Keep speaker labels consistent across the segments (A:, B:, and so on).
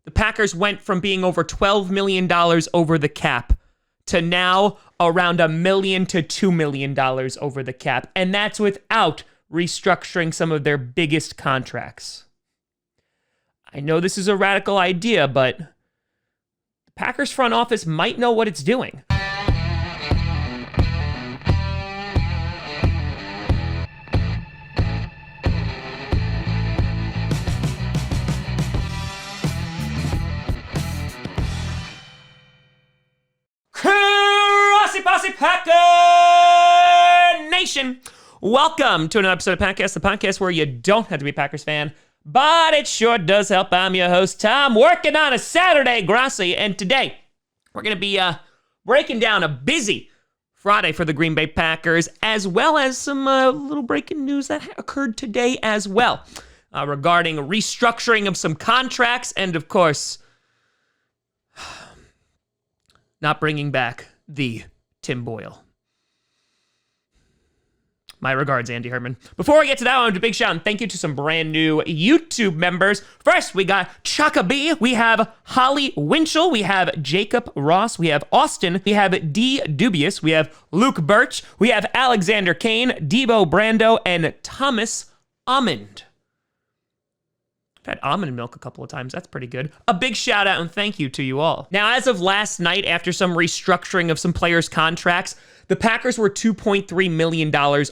A: The Packers went from being over $12 million over the cap to now around $1 million to $2 million over the cap. And that's without restructuring some of their biggest contracts. I know this is a radical idea, but the Packers front office might know what it's doing. Grossi Packer Nation! Welcome to another episode of Packcast, the podcast where you don't have to be a Packers fan, but it sure does help. I'm your host, Tom, working on a Saturday, Grossi, and today we're going to be breaking down a busy Friday for the Green Bay Packers, as well as some little breaking news that occurred today as well, regarding restructuring of some contracts, and of course, not bringing back the Tim Boyle. My regards, Andy Herman. Before we get to that, I want to do a big shout and thank you to some brand new YouTube members. First, we got Chaka B, we have Holly Winchell, we have Jacob Ross, we have Austin, we have D. Dubious, we have Luke Birch, we have Alexander Kane, Debo Brando, and Thomas Almond. I've had almond milk a couple of times. That's pretty good. A big shout out and thank you to you all. Now, as of last night, after some restructuring of some players' contracts, the Packers were $2.3 million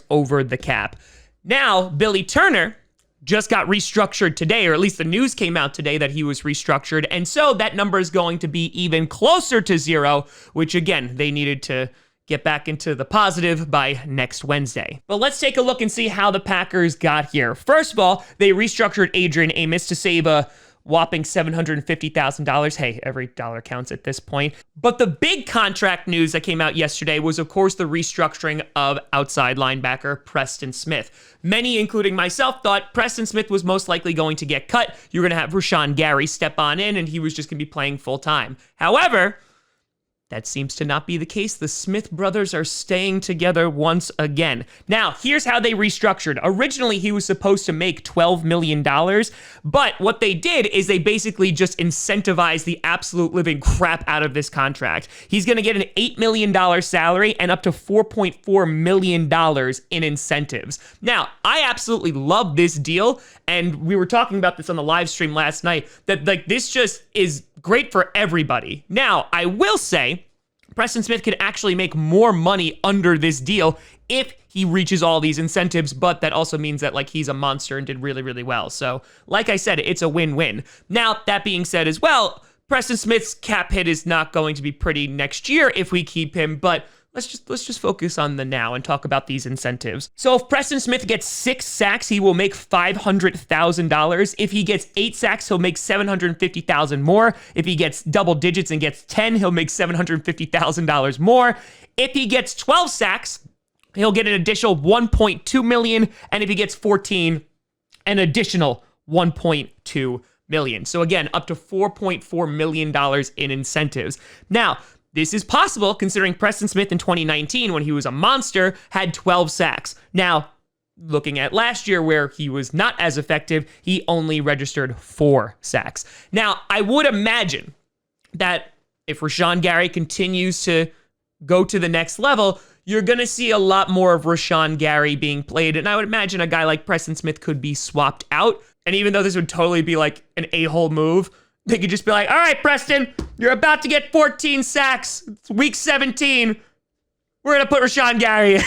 A: over the cap. Now, Billy Turner just got restructured today, or at least the news came out today that he was restructured, and so that number is going to be even closer to zero, which again, they needed to get back into the positive by next Wednesday. But let's take a look and see how the Packers got here. First of all, they restructured Adrian Amos to save a whopping $750,000. Hey, every dollar counts at this point. But the big contract news that came out yesterday was, of course, the restructuring of outside linebacker Preston Smith. Many, including myself, thought Preston Smith was most likely going to get cut. You're going to have Rashawn Gary step on in, and he was just going to be playing full time. However, that seems to not be the case. The Smith brothers are staying together once again. Now, here's how they restructured. Originally, he was supposed to make $12 million, but what they did is they basically just incentivized the absolute living crap out of this contract. He's going to get an $8 million salary and up to $4.4 million in incentives. Now, I absolutely love this deal, and we were talking about this on the live stream last night, that this just is great for everybody. Now, I will say, Preston Smith can actually make more money under this deal if he reaches all these incentives, but that also means that he's a monster and did really, really well. So, like I said, it's a win-win. Now, that being said as well, Preston Smith's cap hit is not going to be pretty next year if we keep him, but let's just focus on the now and talk about these incentives. So if Preston Smith gets 6 sacks, he will make $500,000. If he gets 8 sacks, he'll make $750,000 more. If he gets double digits and gets 10, he'll make $750,000 more. If he gets 12 sacks, he'll get an additional $1.2 million, and if he gets 14, an additional $1.2 million. So again, up to $4.4 million in incentives. Now, this is possible considering Preston Smith in 2019, when he was a monster, had 12 sacks. Now, looking at last year where he was not as effective, he only registered 4 sacks. Now, I would imagine that if Rashawn Gary continues to go to the next level, you're going to see a lot more of Rashawn Gary being played, and I would imagine a guy like Preston Smith could be swapped out. And even though this would totally be like an a-hole move, they could just be like, all right, Preston, you're about to get 14 sacks. It's week 17. We're going to put Rashawn Gary in.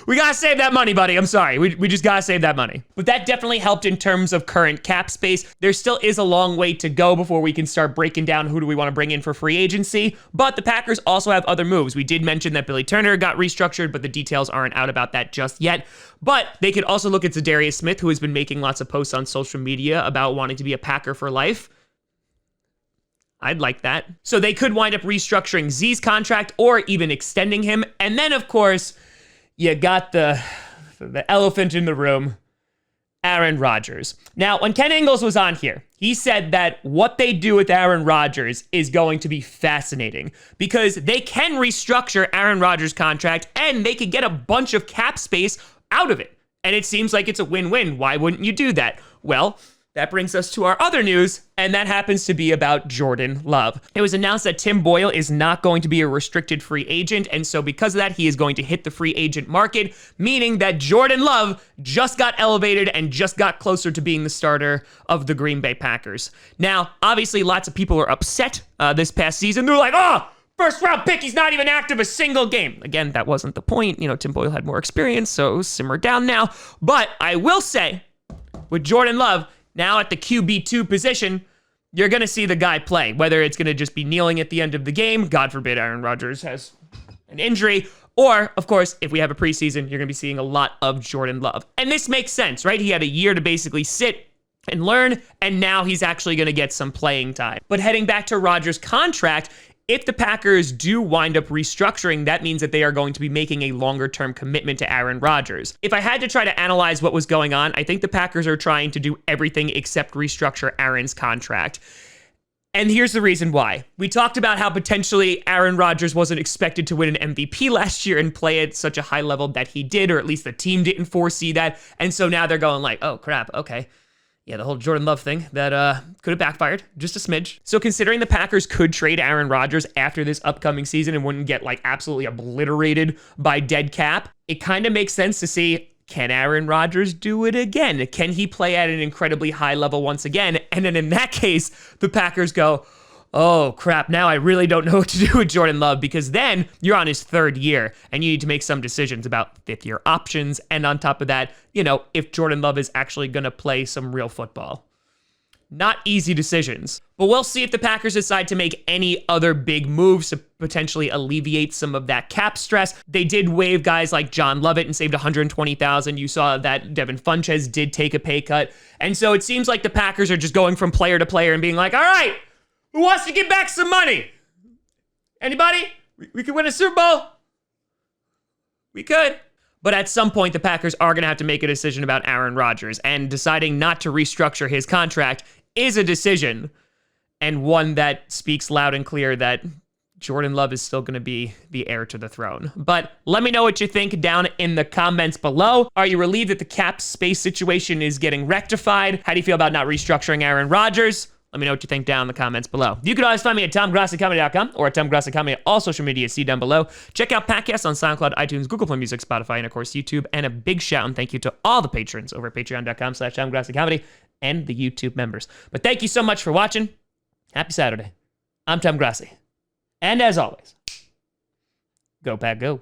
A: We got to save that money, buddy. I'm sorry. We just got to save that money. But that definitely helped in terms of current cap space. There still is a long way to go before we can start breaking down who do we want to bring in for free agency. But the Packers also have other moves. We did mention that Billy Turner got restructured, but the details aren't out about that just yet. But they could also look at Zadarius Smith, who has been making lots of posts on social media about wanting to be a Packer for life. I'd like that. So they could wind up restructuring Z's contract or even extending him. And then, of course, you got the elephant in the room, Aaron Rodgers. Now, when Ken Ingalls was on here, he said that what they do with Aaron Rodgers is going to be fascinating because they can restructure Aaron Rodgers' contract and they could get a bunch of cap space out of it. And it seems like it's a win-win. Why wouldn't you do that? Well, that brings us to our other news, and that happens to be about Jordan Love. It was announced that Tim Boyle is not going to be a restricted free agent, and so because of that, he is going to hit the free agent market, meaning that Jordan Love just got elevated and just got closer to being the starter of the Green Bay Packers. Now, obviously, lots of people are upset this past season. They're like, oh, first round pick, he's not even active a single game. Again, that wasn't the point. Tim Boyle had more experience, so simmer down now. But I will say, with Jordan Love, now at the QB2 position, you're going to see the guy play, whether it's going to just be kneeling at the end of the game, God forbid Aaron Rodgers has an injury, or, of course, if we have a preseason, you're going to be seeing a lot of Jordan Love. And this makes sense, right? He had a year to basically sit and learn, and now he's actually going to get some playing time. But heading back to Rodgers' contract, if the Packers do wind up restructuring, that means that they are going to be making a longer-term commitment to Aaron Rodgers. If I had to try to analyze what was going on, I think the Packers are trying to do everything except restructure Aaron's contract. And here's the reason why. We talked about how potentially Aaron Rodgers wasn't expected to win an MVP last year and play at such a high level that he did, or at least the team didn't foresee that. And so now they're going like, oh crap, okay. Yeah, the whole Jordan Love thing, that could have backfired just a smidge. So considering the Packers could trade Aaron Rodgers after this upcoming season and wouldn't get like absolutely obliterated by dead cap, it kind of makes sense to see, can Aaron Rodgers do it again? Can he play at an incredibly high level once again? And then in that case, the Packers go, oh crap, now I really don't know what to do with Jordan Love, because then you're on his third year and you need to make some decisions about fifth year options. And on top of that, if Jordan Love is actually going to play some real football. Not easy decisions. But we'll see if the Packers decide to make any other big moves to potentially alleviate some of that cap stress. They did waive guys like John Lovett and saved $120,000. You saw that Devin Funchess did take a pay cut. And so it seems like the Packers are just going from player to player and being like, all right, who wants to give back some money? Anybody? We could win a Super Bowl. We could. But at some point, the Packers are going to have to make a decision about Aaron Rodgers, and deciding not to restructure his contract is a decision, and one that speaks loud and clear that Jordan Love is still going to be the heir to the throne. But let me know what you think down in the comments below. Are you relieved that the cap space situation is getting rectified? How do you feel about not restructuring Aaron Rodgers? Let me know what you think down in the comments below. You can always find me at TomGrossiComedy.com or at TomGrossiComedy at all social media. See down below. Check out podcasts on SoundCloud, iTunes, Google Play Music, Spotify, and of course YouTube. And a big shout and thank you to all the patrons over at patreon.com/TomGrossiComedy and the YouTube members. But thank you so much for watching. Happy Saturday. I'm Tom Grossi. And as always, go Pack Go.